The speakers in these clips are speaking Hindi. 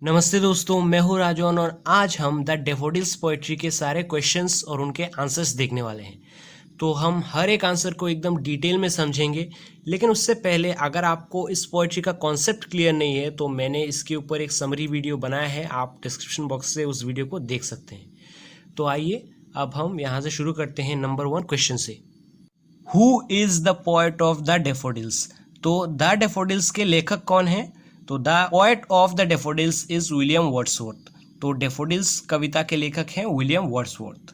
नमस्ते दोस्तों, मैं हूँ राजौन और आज हम द डेफोडिल्स पोएट्री के सारे क्वेश्चंस और उनके आंसर्स देखने वाले हैं। तो हम हर एक आंसर को एकदम डिटेल में समझेंगे, लेकिन उससे पहले अगर आपको इस पोएट्री का कॉन्सेप्ट क्लियर नहीं है तो मैंने इसके ऊपर एक समरी वीडियो बनाया है, आप डिस्क्रिप्शन बॉक्स से उस वीडियो को देख सकते हैं। तो आइए अब हम यहाँ से शुरू करते हैं नंबर 1 क्वेश्चन से। Who is the poet of the daffodils? तो द डेफोडिल्स के लेखक कौन हैं? तो the poet of the daffodils is William Wordsworth. तो डेफोडिल्स कविता के लेखक हैं विलियम वर्ड्सवर्थ।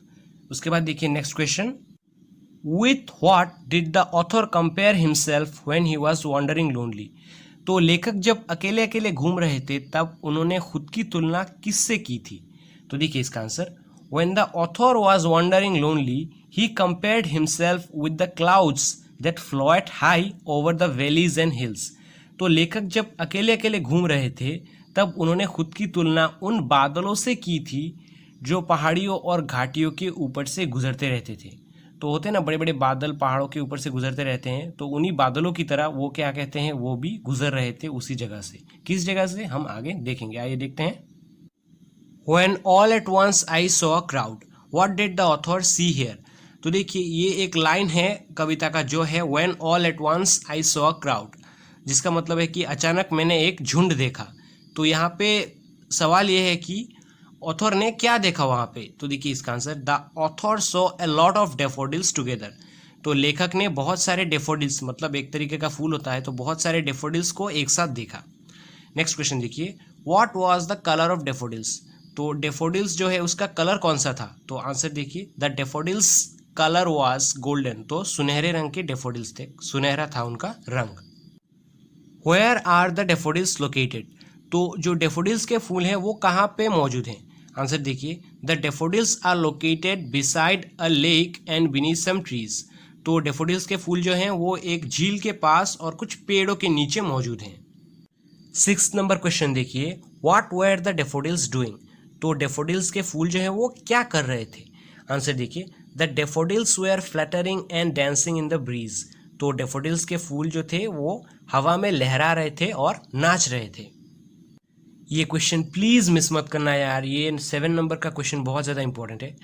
उसके बाद देखिए next question. With what did the author compare himself when he was wandering lonely? तो लेखक जब अकेले अकेले घूम रहे थे तब उन्होंने खुद की तुलना किससे की थी? तो देखिए इसका answer. When the author was wandering lonely he compared himself with the clouds that float high over the valleys and hills. तो लेखक जब अकेले अकेले घूम रहे थे तब उन्होंने खुद की तुलना उन बादलों से की थी जो पहाड़ियों और घाटियों के ऊपर से गुजरते रहते थे। तो होते हैं ना बड़े बड़े बादल पहाड़ों के ऊपर से गुजरते रहते हैं, तो उन्हीं बादलों की तरह वो क्या कहते हैं, वो भी गुजर रहे थे उसी जगह से। किस जगह से हम आगे देखेंगे, आइए देखते हैं। When all at once I saw a crowd, what did the author see here? तो देखिए ये एक लाइन है कविता का जो है When all at once I saw a crowd, जिसका मतलब है कि अचानक मैंने एक झुंड देखा। तो यहाँ पे सवाल ये है कि ऑथर ने क्या देखा वहाँ पे? तो देखिए इसका answer. The author saw a lot of daffodils together. तो लेखक ने बहुत सारे डेफोडिल्स, मतलब एक तरीके का फूल होता है, तो बहुत सारे डेफोडिल्स को एक साथ देखा। नेक्स्ट क्वेश्चन देखिए। What was the colour of daffodils? तो डेफोडिल्स जो है उसका कलर कौन सा था? तो आंसर देखिए। The daffodils colour was golden. तो सुनहरे रंग के डेफोडिल्स थे, सुनहरा था उनका रंग। Where are the daffodils located? तो जो डेफोडिल्स के फूल हैं वो कहाँ पे मौजूद हैं? आंसर देखिए। The daffodils are located beside a lake and beneath some trees. तो डेफोडिल्स के फूल जो हैं वो एक झील के पास और कुछ पेड़ों के नीचे मौजूद हैं। 6 नंबर क्वेश्चन देखिए। What were the daffodils doing? तो डेफोडिल्स के फूल जो है वो क्या कर रहे थे? आंसर देखिए। The daffodils were fluttering and dancing in the breeze. तो डेफोडिल्स के फूल जो थे वो हवा में लहरा रहे थे और नाच रहे थे। ये क्वेश्चन प्लीज मिस मत करना यार, ये 7 नंबर का क्वेश्चन बहुत ज़्यादा इंपॉर्टेंट है।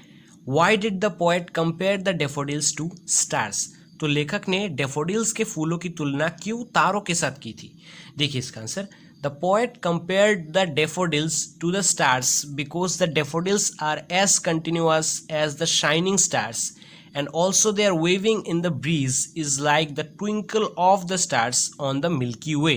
Why did the poet compare the daffodils to stars? तो लेखक ने डेफोडिल्स के फूलों की तुलना क्यों तारों के साथ की थी? देखिए इसका answer. The poet compared the daffodils to the stars because the daffodils are as continuous as the shining stars and also their waving in the breeze is like the twinkle of the stars on the Milky Way।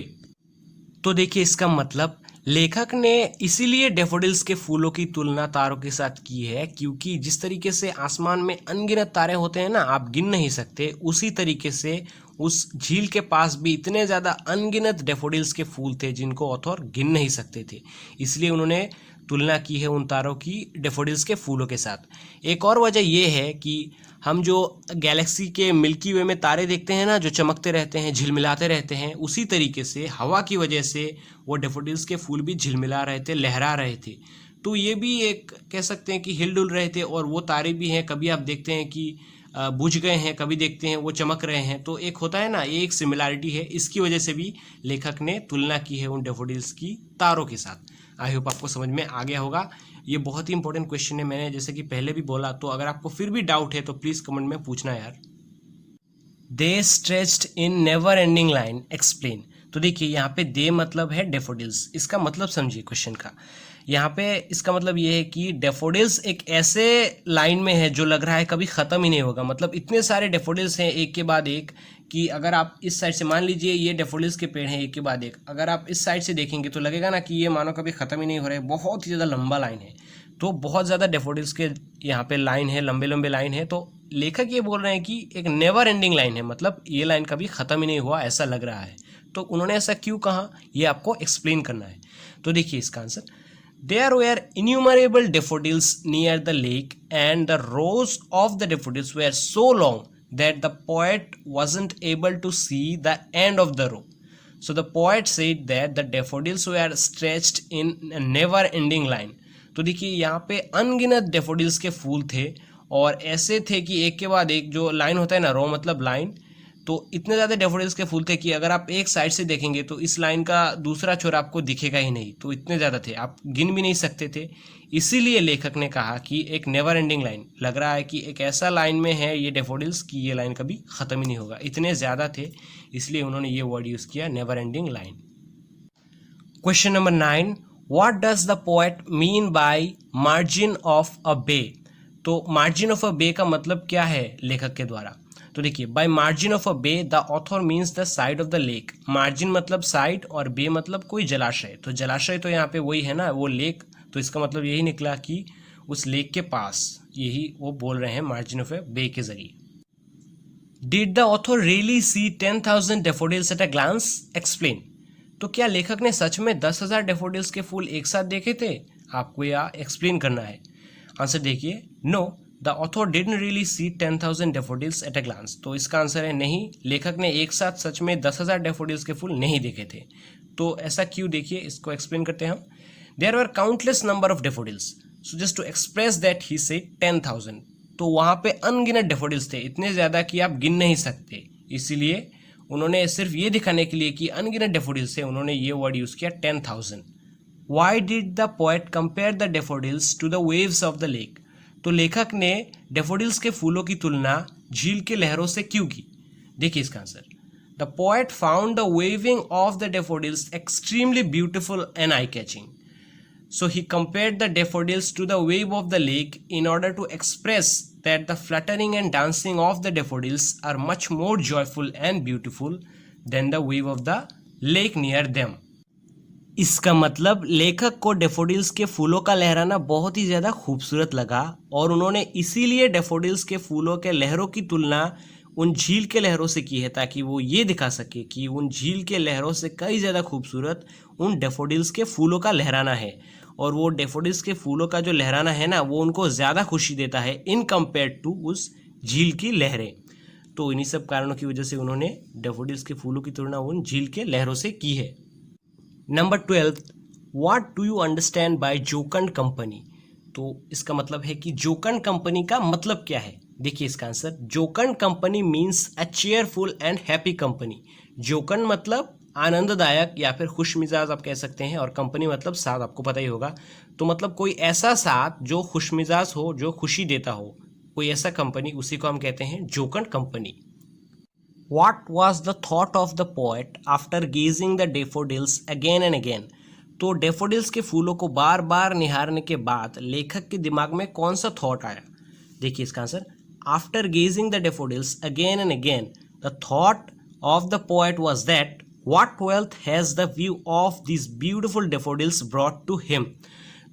तो देखिए इसका मतलब लेखक ने इसीलिए डेफोडिल्स के फूलों की तुलना तारों के साथ की है क्योंकि जिस तरीके से आसमान में अनगिनत तारे होते हैं ना, आप गिन नहीं सकते, उसी तरीके से उस झील के पास भी इतने ज़्यादा अनगिनत डेफोडिल्स के फूल थे जिनको ऑथर गिन नहीं सकते थे। इसलिए उन्होंने तुलना की है उन तारों की डेफोडिल्स के फूलों के साथ। एक और वजह यह है कि हम जो गैलेक्सी के मिल्की वे में तारे देखते हैं ना, जो चमकते रहते हैं, झिलमिलाते रहते हैं, उसी तरीके से हवा की वजह से वो डेफोडिल्स के फूल भी झिलमिला रहे थे, लहरा रहे थे। तो ये भी एक कह सकते हैं कि हिल डुल रहे थे। और वो तारे भी हैं, कभी आप देखते हैं कि बुझ गए हैं, कभी देखते हैं वो चमक रहे हैं। तो एक होता है ना, ये एक सिमिलैरिटी है। इसकी वजह से भी लेखक ने तुलना की है उन डेफोडिल्स की तारों के साथ। आई होप आपको समझ में आ गया होगा। ये बहुत ही इंपॉर्टेंट क्वेश्चन है, मैंने जैसे कि पहले भी बोला। तो अगर आपको फिर भी डाउट है तो प्लीज़ कमेंट में पूछना यार। They stretched in never ending line explain. तो देखिए यहाँ पे दे मतलब है डेफोडिल्स। इसका मतलब समझिए क्वेश्चन का। यहाँ पे इसका मतलब ये है कि डेफोडिल्स एक ऐसे लाइन में है जो लग रहा है कभी ख़त्म ही नहीं होगा। मतलब इतने सारे डेफोडिल्स हैं एक के बाद एक कि अगर आप इस साइड से, मान लीजिए ये डेफोडिल्स के पेड़ हैं एक के बाद एक, अगर आप इस साइड से देखेंगे तो लगेगा ना कि ये मानो कभी ख़त्म ही नहीं हो रहा है, बहुत ही ज़्यादा लंबा लाइन है। तो बहुत ज़्यादा डेफोडिल्स के यहाँ पे लाइन है, लंबे लंबे लाइन है। तो लेखक ये बोल रहे हैं कि एक नेवर एंडिंग लाइन है, मतलब ये लाइन कभी ख़त्म ही नहीं हुआ ऐसा लग रहा है। तो उन्होंने ऐसा क्यों कहा ये आपको एक्सप्लेन करना है। तो देखिए इसका answer. There were innumerable daffodils near the lake and the rows of the daffodils were so long that the poet wasn't able to see the end of the row. So the poet said that the daffodils were stretched in a never ending line। तो देखिए यहाँ पे अनगिनत डेफोडिल्स के फूल थे और ऐसे थे कि एक के बाद एक, जो लाइन होता है ना, रो मतलब लाइन, तो इतने ज़्यादा डेफोडिल्स के फूल थे कि अगर आप एक साइड से देखेंगे तो इस लाइन का दूसरा छोर आपको दिखेगा ही नहीं, तो इतने ज़्यादा थे, आप गिन भी नहीं सकते थे। इसीलिए लेखक ने कहा कि एक नेवर एंडिंग लाइन, लग रहा है कि एक ऐसा लाइन में है ये डेफोडिल्स कि ये लाइन कभी ख़त्म ही नहीं होगा, इतने ज़्यादा थे, इसलिए उन्होंने ये वर्ड यूज़ किया, never ending line. Question number 9, what does the poet mean by margin of a bay. तो मार्जिन ऑफ अ बे का मतलब क्या है लेखक के द्वारा? तो देखिए, by margin of a bay the author means the side of the lake. Margin मतलब साइड और बे मतलब कोई जलाशय, तो जलाशय तो यहाँ पे वही है ना, वो लेक, तो इसका मतलब यही निकला कि उस लेक के पास, यही वो बोल रहे हैं मार्जिन ऑफ अ बे के जरिए। Did the author really see 10,000 daffodils at a glance? Explain. तो क्या लेखक ने सच में 10,000 डेफोडिल्स के फूल एक साथ देखे थे? आपको यह एक्सप्लेन करना है। आंसर देखिए, no the author didn't really see 10,000 daffodils at a glance. तो इसका आंसर है नहीं, लेखक ने एक साथ सच में 10,000 डेफोडिल्स के फूल नहीं देखे थे। तो ऐसा क्यों, देखिए इसको एक्सप्लेन करते हैं हम। There were countless number of daffodils, so just to express that he said 10,000। तो वहाँ पे अनगिनत डेफोडिल्स थे, इतने ज़्यादा कि आप गिन नहीं सकते, इसीलिए उन्होंने सिर्फ ये दिखाने के लिए कि अनगिनत डेफोडिल्स थे, उन्होंने ये वर्ड यूज़ किया 10,000। Why did the poet compare the daffodils to the waves of the lake? तो लेखक ने डेफोडिल्स के फूलों की तुलना झील के लहरों से क्यों की? देखिए इसका answer, the poet found the waving of the daffodils extremely beautiful and eye catching, so he compared the daffodils to the wave of the lake in order to express that the fluttering and dancing of the daffodils are much more joyful and beautiful than the wave of the lake near them। इसका मतलब लेखक को डेफोडिल्स के फूलों का लहराना बहुत ही ज़्यादा खूबसूरत लगा और उन्होंने इसीलिए डेफोडिल्स के फूलों के लहरों की तुलना उन झील के लहरों से की है, ताकि वो ये दिखा सके कि उन झील के लहरों से कई ज़्यादा खूबसूरत उन डेफोडिल्स के फूलों का लहराना है, और वो डेफोडिल्स के फूलों का जो लहराना है ना, वो उनको ज़्यादा खुशी देता है इन कंपेयर टू उस झील की लहरें। तो इन्हीं सब कारणों की वजह से उन्होंने डेफोडिल्स के फूलों की तुलना उन झील के लहरों से की है। Number 12, what do you understand by जोकंड company? तो इसका मतलब है कि जोकंड कंपनी का मतलब क्या है? देखिए इसका answer, जोकंड company means a cheerful and happy company. जोकंड मतलब आनंददायक या फिर खुश मिजाज आप कह सकते हैं, और कंपनी मतलब साथ, आपको पता ही होगा। तो मतलब कोई ऐसा साथ जो खुश मिजाज हो, जो खुशी देता हो, कोई ऐसा कंपनी, उसी को हम कहते हैं जोकंड company. What was the thought of the poet after gazing the daffodils again and again? तो डेफोडिल्स के फूलों को बार बार निहारने के बाद लेखक के दिमाग में कौन सा थॉट आया? देखिए इसका answer, after gazing the daffodils again and again the thought of the poet was that what wealth has the view of this beautiful daffodils brought to him.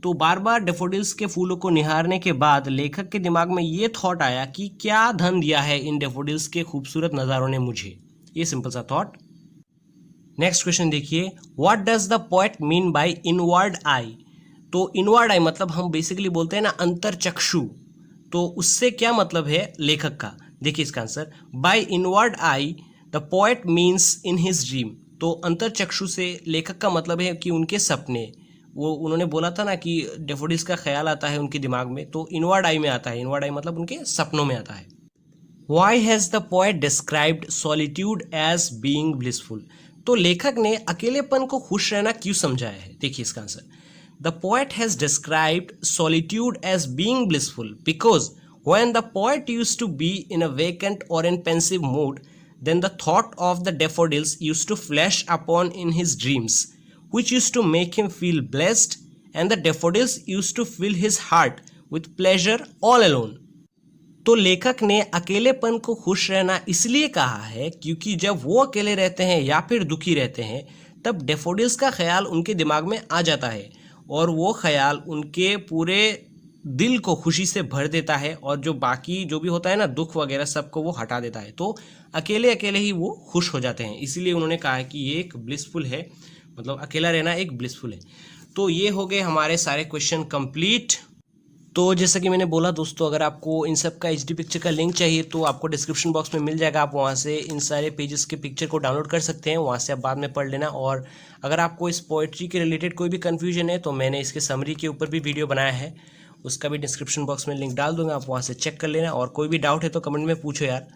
तो बार बार डेफोडिल्स के फूलों को निहारने के बाद लेखक के दिमाग में ये थॉट आया कि क्या धन दिया है इन डेफोडिल्स के खूबसूरत नज़ारों ने मुझे, ये सिंपल सा थॉट। नेक्स्ट क्वेश्चन देखिए, what does the poet mean bye inward आई? तो इनवर्ड आई मतलब हम बेसिकली बोलते हैं ना अंतर चक्षु, तो उससे क्या मतलब है लेखक का? देखिए इसका answer, by inward eye the poet means in his dream. तो अंतर चक्षु से लेखक का मतलब है कि उनके सपने, वो उन्होंने बोला था ना कि डेफोडिल्स का ख्याल आता है उनके दिमाग में, तो इनवर्ड आई में आता है, इनवर्ड आई मतलब उनके सपनों में आता है। Why has the poet described solitude as being blissful? तो लेखक ने अकेलेपन को खुश रहना क्यों समझाया है? देखिए इसका answer, the poet has described solitude as being blissful because when the poet used to be in a vacant or in pensive mood then the thought of the daffodils used to flash upon in his dreams, which used to make him feel blessed, and the daffodils used to fill his heart with pleasure all alone। तो लेखक ने अकेलेपन को खुश रहना इसलिए कहा है क्योंकि जब वो अकेले रहते हैं या फिर दुखी रहते हैं, तब डेफोडिल्स का ख्याल उनके दिमाग में आ जाता है, और वो ख्याल उनके पूरे दिल को खुशी से भर देता है, और जो बाकी जो भी होता है ना दुख वगैरह सबको वो हटा देता है। तो अकेले अकेले ही वो खुश हो जाते हैं, इसीलिए उन्होंने कहा है कि ये एक ब्लिसफुल है, मतलब अकेला रहना एक ब्लिसफुल है। तो ये हो गए हमारे सारे क्वेश्चन कंप्लीट। तो जैसा कि मैंने बोला दोस्तों, अगर आपको इन सब का HD पिक्चर का लिंक चाहिए तो आपको डिस्क्रिप्शन बॉक्स में मिल जाएगा, आप वहाँ से इन सारे पेजेस के पिक्चर को डाउनलोड कर सकते हैं, वहाँ से आप बाद में पढ़ लेना। और अगर आपको इस पोइट्री के रिलेटेड कोई भी कन्फ्यूजन है तो मैंने इसके समरी के ऊपर भी वीडियो बनाया है, उसका भी डिस्क्रिप्शन बॉक्स में लिंक डाल दूंगा, आप वहाँ से चेक कर लेना। और कोई भी डाउट है तो कमेंट में पूछो यार,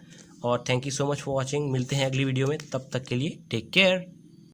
और thank you so much for watching. मिलते हैं अगली वीडियो में, तब तक के लिए टेक केयर।